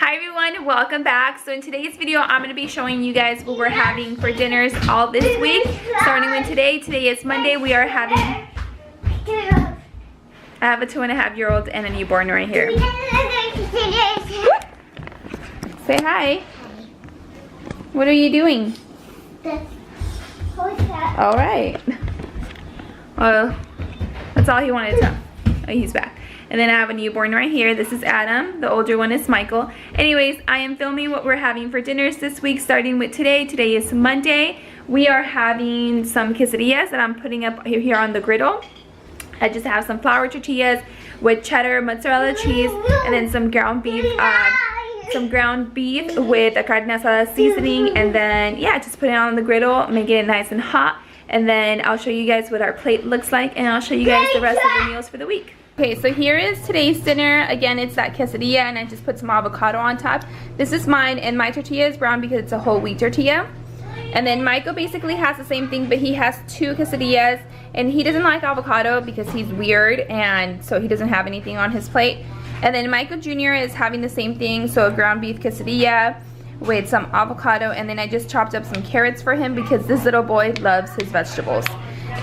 Hi everyone, welcome back. So in today's video, I'm going to be showing you guys what we're having for dinners all this week. Starting with today is Monday. We are having, I have a 2.5-year-old and a newborn right here. Say hi. What are you doing? Alright. Well, that's all he wanted to tell. Oh, he's back. And then I have a newborn right here. This is Adam. The older one is Michael. Anyways, I am filming what we're having for dinners this week, starting with today. Today is Monday. We are having some quesadillas that I'm putting up here on the griddle. I just have some flour tortillas with cheddar, mozzarella cheese, and then some ground beef with a carne asada seasoning. And then, yeah, just put it on the griddle, making it nice and hot. And then I'll show you guys what our plate looks like, and I'll show you guys the rest of the meals for the week. Okay, so here is today's dinner. Again, it's that quesadilla, and I just put some avocado on top. This is mine, and my tortilla is brown because it's a whole wheat tortilla. And then Michael basically has the same thing, but he has 2 quesadillas, and he doesn't like avocado because he's weird, and so he doesn't have anything on his plate. And then Michael Jr. is having the same thing, so a ground beef quesadilla with some avocado, and then I just chopped up some carrots for him because this little boy loves his vegetables.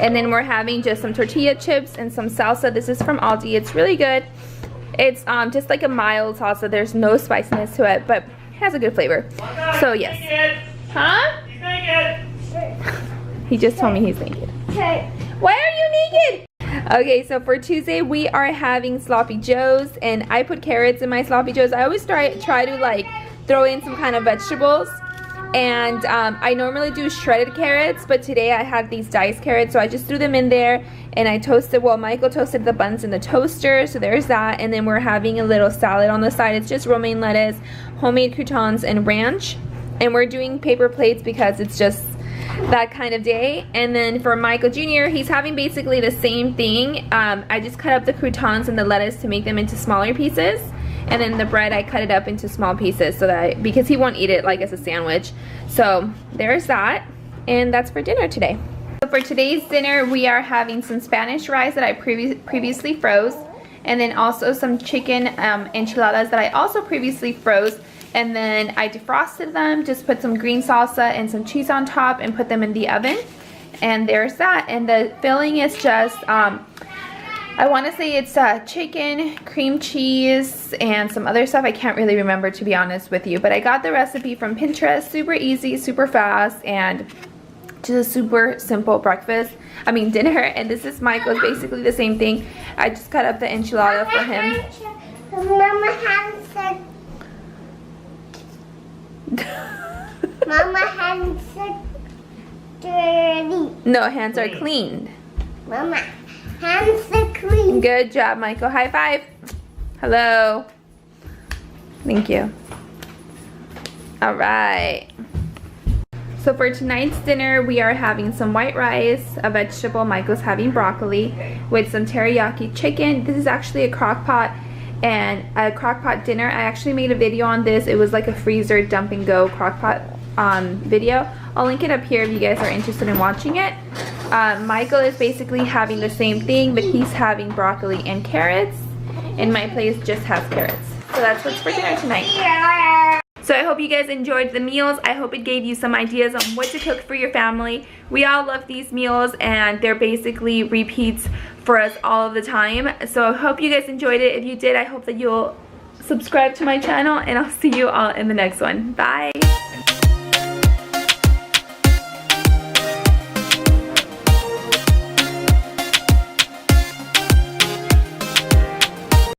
And then we're having just some tortilla chips and some salsa. This is from Aldi. It's really good. It's just like a mild salsa. There's no spiciness to it, but it has a good flavor. So yes. Huh? He's naked. He just told me he's naked. Why are you naked? Okay, so for Tuesday we are having sloppy joes, and I put carrots in my sloppy joes. I always try to like throw in some kind of vegetables. And I normally do shredded carrots, but today I had these diced carrots, so I just threw them in there, and I toasted, well, Michael toasted the buns in the toaster, so there's that. And then we're having a little salad on the side. It's just romaine lettuce, homemade croutons, and ranch. And we're doing paper plates because it's just that kind of day. And then for Michael Jr., he's having basically the same thing. I just cut up the croutons and the lettuce to make them into smaller pieces. And then the bread, I cut it up into small pieces so that because he won't eat it like as a sandwich. So there's that, and that's for dinner today. So for today's dinner, we are having some Spanish rice that I previously froze, and then also some chicken enchiladas that I also previously froze. And then I defrosted them, just put some green salsa and some cheese on top, and put them in the oven. And there's that. And the filling is just I want to say it's chicken, cream cheese, and some other stuff. I can't really remember, to be honest with you. But I got the recipe from Pinterest. Super easy, super fast, and just a super simple dinner. And this is Michael's, basically the same thing. I just cut up the enchilada for him. Mama hands are Mama hands are dirty. No, hands are cleaned. Mama. Hands are clean. Good job, Michael. High five. Hello. Thank you. All right. So for tonight's dinner, we are having some white rice, a vegetable. Michael's having broccoli with some teriyaki chicken. This is actually a crock pot and a crock pot dinner. I actually made a video on this. It was like a freezer dump and go crock pot video. I'll link it up here if you guys are interested in watching it. Michael is basically having the same thing, but he's having broccoli and carrots, and my place just has carrots. So that's what's for dinner tonight. So I hope you guys enjoyed the meals. I hope it gave you some ideas on what to cook for your family. We all love these meals, and they're basically repeats for us all of the time. So I hope you guys enjoyed it. If you did, I hope that you'll subscribe to my channel, and I'll see you all in the next one. Bye.